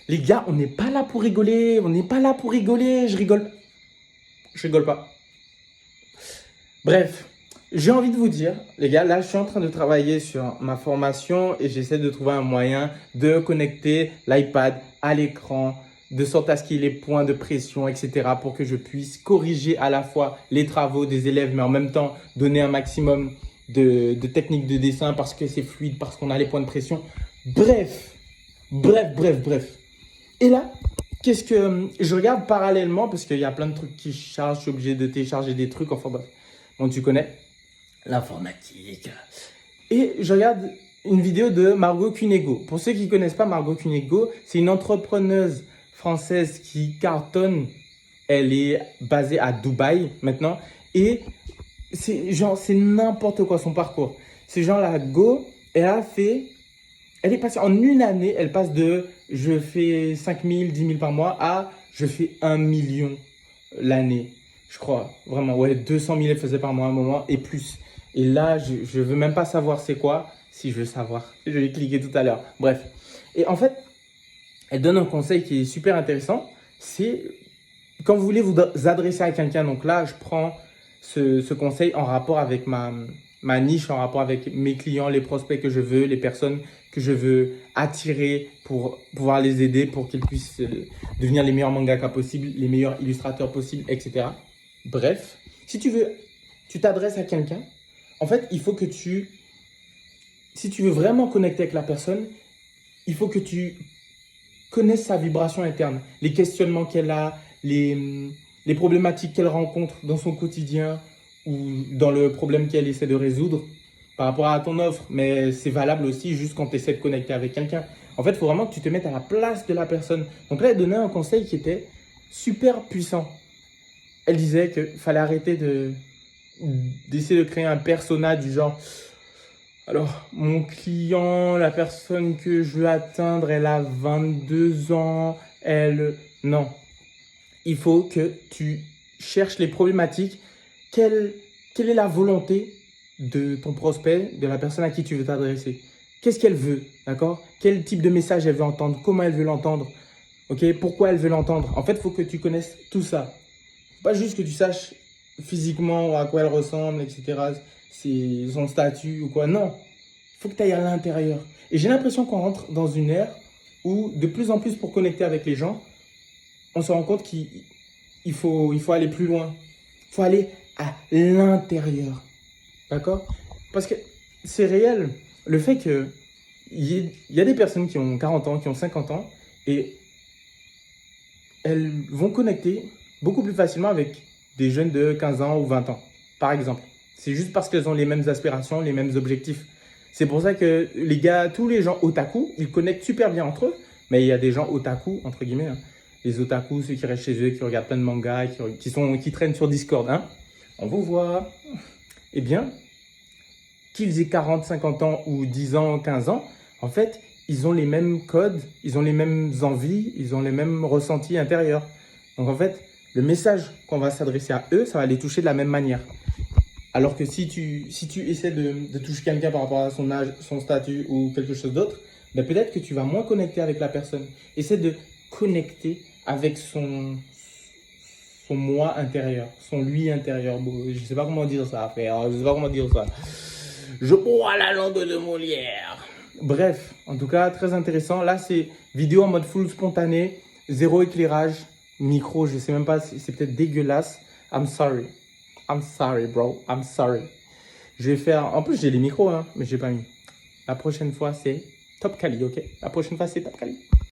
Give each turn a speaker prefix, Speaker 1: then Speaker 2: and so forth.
Speaker 1: Les gars, on n'est pas là pour rigoler. On n'est pas là pour rigoler. Je rigole. Je rigole pas. Bref, j'ai envie de vous dire, les gars, là, je suis en train de travailler sur ma formation et j'essaie de trouver un moyen de connecter l'iPad à l'écran, de sorte à ce qu'il y ait les points de pression, etc. pour que je puisse corriger à la fois les travaux des élèves, mais en même temps donner un maximum de techniques de dessin parce que c'est fluide, parce qu'on a les points de pression. Bref. Et là, qu'est-ce que je regarde parallèlement parce qu'il y a plein de trucs qui chargent, je suis obligé de télécharger des trucs, enfin bref. Bon, tu connais l'informatique. Et je regarde une vidéo de Margot Cunego. Pour ceux qui ne connaissent pas Margot Cunego, c'est une entrepreneuse française qui cartonne. Elle est basée à Dubaï maintenant. Et c'est n'importe quoi son parcours. C'est genre la Go, elle est passée en une année, elle passe de je fais 5 000, 10 000 par mois à je fais 1 million l'année. Je crois, vraiment, ouais, 200 000 elle faisait par mois à un moment et plus. Et là, je ne veux même pas savoir c'est quoi. Si je veux savoir, je vais cliquer tout à l'heure. Bref. Et en fait, elle donne un conseil qui est super intéressant. C'est quand vous voulez vous adresser à quelqu'un. Donc là, je prends ce conseil en rapport avec ma niche, en rapport avec mes clients, les prospects que je veux, les personnes que je veux attirer pour pouvoir les aider, pour qu'ils puissent devenir les meilleurs mangaka possibles, les meilleurs illustrateurs possibles, etc. Bref, si tu t'adresses à quelqu'un, en fait, il faut que si tu veux vraiment connecter avec la personne, il faut que tu connaisses sa vibration interne, les questionnements qu'elle a, les problématiques qu'elle rencontre dans son quotidien ou dans le problème qu'elle essaie de résoudre par rapport à ton offre. Mais c'est valable aussi juste quand tu essaies de connecter avec quelqu'un. En fait, il faut vraiment que tu te mettes à la place de la personne. Donc là, elle donnait un conseil qui était super puissant. Elle disait qu'il fallait arrêter d'essayer de créer un persona du genre alors, mon client, la personne que je veux atteindre, elle a 22 ans, Non. Il faut que tu cherches les problématiques. Quelle est la volonté de ton prospect, de la personne à qui tu veux t'adresser? Qu'est-ce qu'elle veut, d'accord? Quel type de message elle veut entendre? Comment elle veut l'entendre? Ok? Pourquoi elle veut l'entendre? En fait, il faut que tu connaisses tout ça. Pas juste que tu saches physiquement à quoi elle ressemble, etc. C'est son statut ou quoi. Non, il faut que tu ailles à l'intérieur. Et j'ai l'impression qu'on rentre dans une ère où de plus en plus pour connecter avec les gens, on se rend compte qu'il faut aller plus loin. Il faut aller à l'intérieur. D'accord? Parce que c'est réel. Le fait qu'il y a des personnes qui ont 40 ans, qui ont 50 ans, et elles vont connecter beaucoup plus facilement avec des jeunes de 15 ans ou 20 ans, par exemple. C'est juste parce qu'elles ont les mêmes aspirations, les mêmes objectifs. C'est pour ça que les gars, tous les gens otaku, ils connectent super bien entre eux, mais il y a des gens otaku, entre guillemets, hein. Les otaku, ceux qui restent chez eux, qui regardent plein de mangas, qui traînent sur Discord, hein. On vous voit. Eh bien, qu'ils aient 40, 50 ans ou 10 ans, 15 ans, en fait, ils ont les mêmes codes, ils ont les mêmes envies, ils ont les mêmes ressentis intérieurs. Donc en fait, le message qu'on va s'adresser à eux, ça va les toucher de la même manière. Alors que si tu essaies de toucher quelqu'un par rapport à son âge, son statut ou quelque chose d'autre, ben peut-être que tu vas moins connecter avec la personne. Essaie de connecter avec son moi intérieur, son lui intérieur. Bon, je ne sais pas comment dire ça, frère. Je ne sais pas comment dire ça. Je bois la langue de Molière. Bref, en tout cas, très intéressant. Là, c'est vidéo en mode full spontané, zéro éclairage, micro, je sais même pas, c'est peut-être dégueulasse. I'm sorry. I'm sorry, bro. I'm sorry. Je vais faire... En plus, j'ai les micros, hein, mais j'ai pas mis. La prochaine fois, c'est top quali, ok? La prochaine fois, c'est top quali.